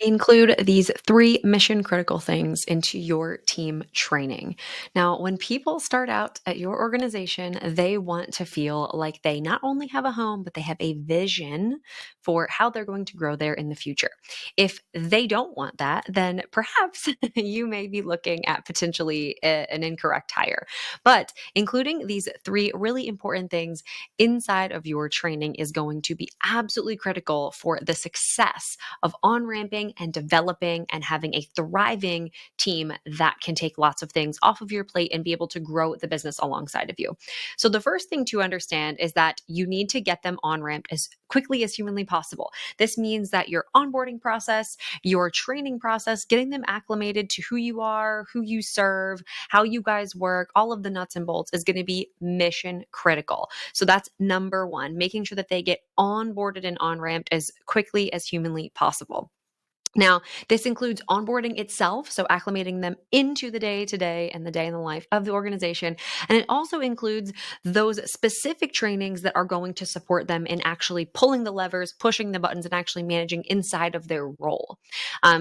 Include these three mission critical things into your team training. Now, when people start out at your organization, they want to feel like they not only have a home, but they have a vision for how they're going to grow there in the future. If they don't want that, then perhaps you may be looking at potentially an incorrect hire. But including these three really important things inside of your training is going to be absolutely critical for the success of on ramping and developing and having a thriving team that can take lots of things off of your plate and be able to grow the business alongside of you. So, the first thing to understand is that you need to get them on ramped as quickly as humanly possible. This means that your onboarding process, your training process, getting them acclimated to who you are, who you serve, how you guys work, all of the nuts and bolts is going to be mission critical. So that's number one, making sure that they get onboarded and on ramped as quickly as humanly possible. Now, this includes onboarding itself, so acclimating them into the day to day and the day in the life of the organization. And it also includes those specific trainings that are going to support them in actually pulling the levers, pushing the buttons, and actually managing inside of their role.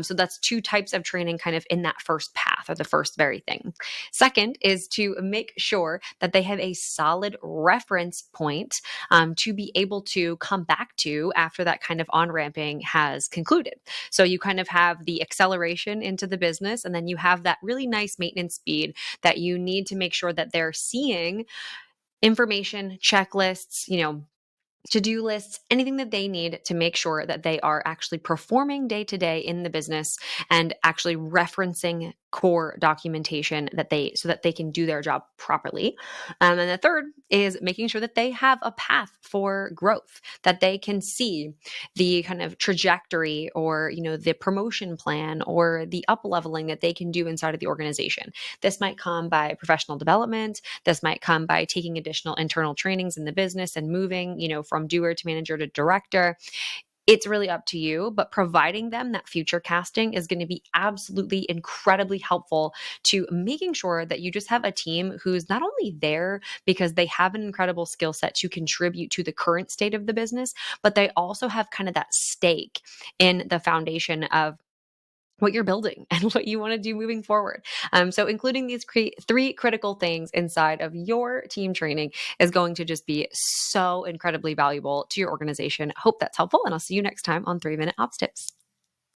So that's two types of training kind of in that first path or the first very thing. Second is to make sure that they have a solid reference point to be able to come back to after that kind of on ramping has concluded. So you kind of have the acceleration into the business, and then you have that really nice maintenance speed that you need to make sure that they're seeing information, checklists, to-do lists, anything that they need to make sure that they are actually performing day to day in the business and actually referencing core documentation so that they can do their job properly. And the third is making sure that they have a path for growth, that they can see the kind of trajectory or, the promotion plan or the up leveling that they can do inside of the organization. This might come by professional development. This might come by taking additional internal trainings in the business and moving, from doer to manager to director. It's really up to you, but providing them that future casting is going to be absolutely incredibly helpful to making sure that you just have a team who's not only there because they have an incredible skill set to contribute to the current state of the business, but they also have kind of that stake in the foundation of what you're building and what you want to do moving forward. So including these three critical things inside of your team training is going to just be so incredibly valuable to your organization. Hope that's helpful, and I'll see you next time on 3 Minute Ops Tips.